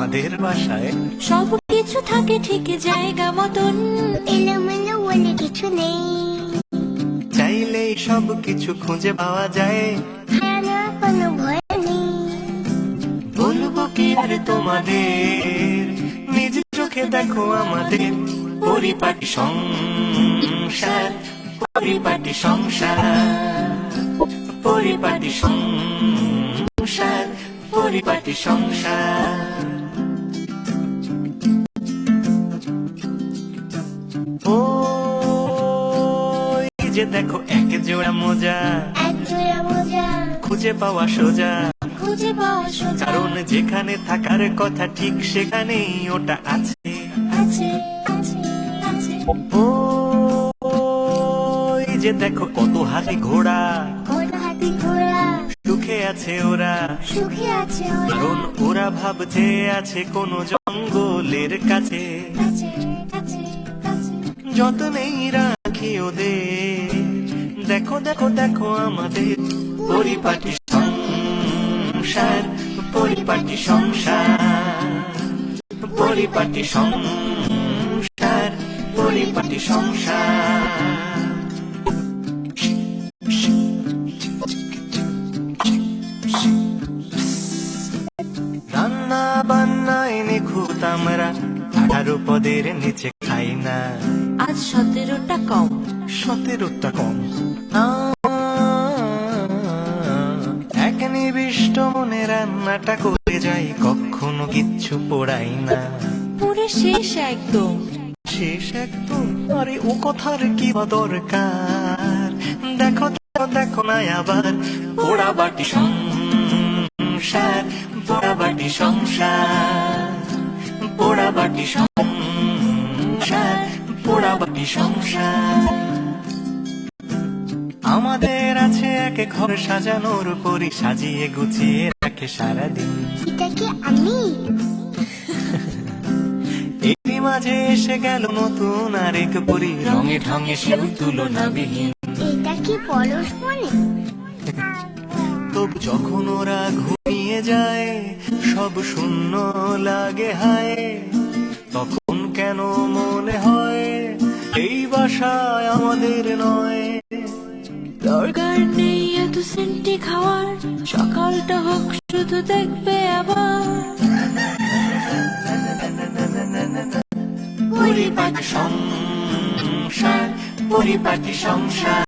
আমাদের বাসায় সব কিছু থাকে ঠিক জায়গা মতন, এলোমেলো বলে কিছু নেই। চাইলেই সব কিছু খুঁজে পাওয়া যায়, হারানোর কোনো ভয় নেই। বলবো কি আর তোমাদের, নিজ চোখে দেখো আমাদের পরিপাটি সংসার, পরিপাটি সংসার, পরিপাটি সংসার, পরিপাটি সংসার। ওই যে দেখো এক জোড়া মোজা, এক জোড়া মোজা খুঁজে পাওয়া সোজা, খুঁজে পাওয়া সোজা। কারণ যেখানে থাকার কথা ঠিক সেখানেই ওটা আছে। আছে আছে আছে। ওই যে দেখো কত হাতি ঘোড়া, কত হাতি ঘোড়া সুখে আছে ওরা, সুখে আছে ওরা। কারণ ওরা ভাবছে আছে কোনো জঙ্গলের কাছে। কাছে কাছে কাছে। যতনেই রাখি ওদের, দেখো দেখো দেখো আমাদের পরিপাটি সংসার, পরিপাটি সংসার, পরিপাটি সংসার, পরিপাটি সংসার। রান্না বান্নায় নিখুঁত আমরা, 18 পদের নিচে খাই না। আজ 17টা কম, 17টা কম। এক নিবিষ্ট মনে রান্নাটা করে যাই, কখনো কিচ্ছু পোড়াই না। পুরো শেষ একদম। শেষ একদম, আরে ও কথার কি বা দরকার, দেখো দেখো দেখো না আবার পোড়া বাটি সংসার, পোড়া বাটি সংসার, পোড়া বাটি সংসার, পোড়া বাটি সংসার। আমাদের আছে এক ঘর সাজানোর পরি, সাজিয়ে গুছিয়ে রাখে সারাদিন। এটা কি আমি? এরই মাঝে এসে গেল নতুন আরেক পরি, রঙে ঢঙে সেও তুলনাবিহীন। এটা কি পরশ মনে? তবু যখন ওরা ঘুমিয়ে যায়, সব শূন্য লাগে হায়, তখন কেন মনে হয় এই বাসায় আমাদের নয়। দরকার নেই এত সেন্টি খাওয়ার, সকালটা হোক শুধু দেখবে আবার। পরিপাটি সংসার, পরিপাটি সংসার,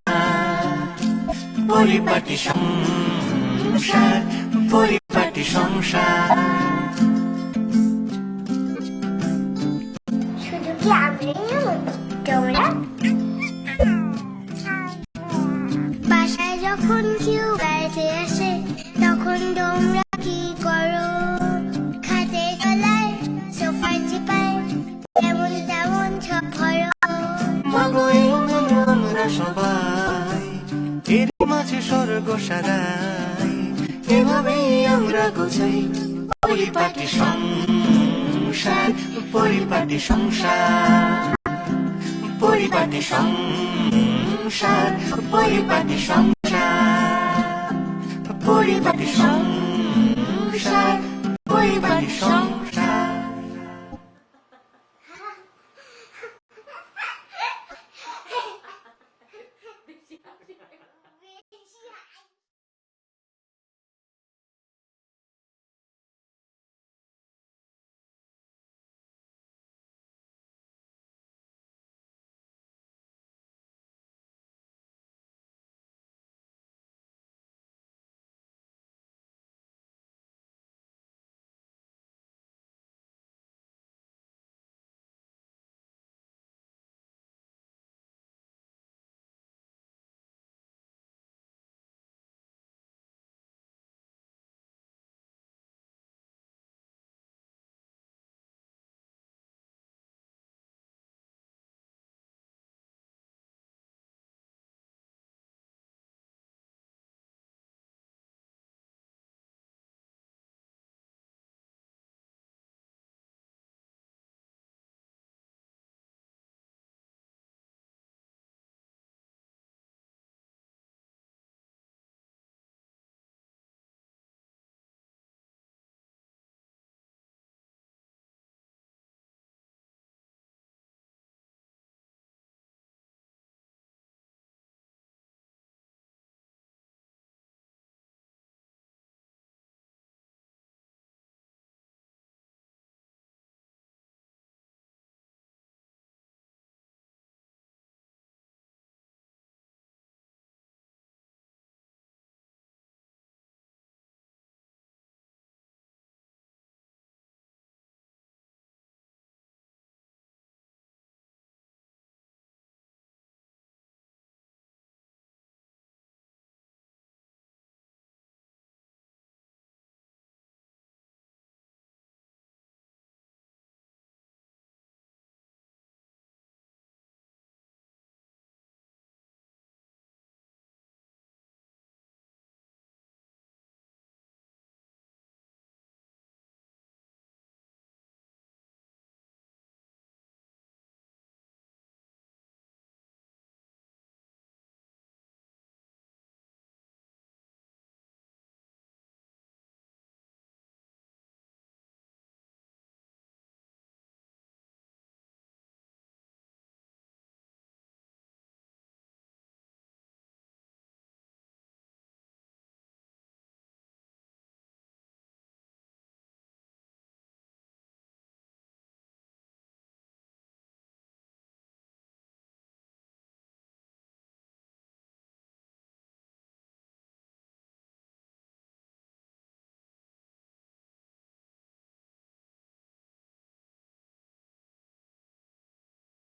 পরিপাটি সংসার, পরিপাটি সংসার। শুধু কি আমি নই, তোমরা? বাসায় যখন কেউ বেড়াতে আসে, তখন তোমরা কি করো? খাটে তলায়, সোফার চিপায়, যেমন তেমন সব করো। মাগো এলোমেলো আমরা সবাই, এর মাঝে স্বর্গ সারাই, এভাবেই আমরা গোছাই পরিপাটি সংসার, পরিপাটি সংসার, পরিপাটি সংসার, পরিপাটি সংসার, পরিপাটি সংসার, পরিপাটি সংসার।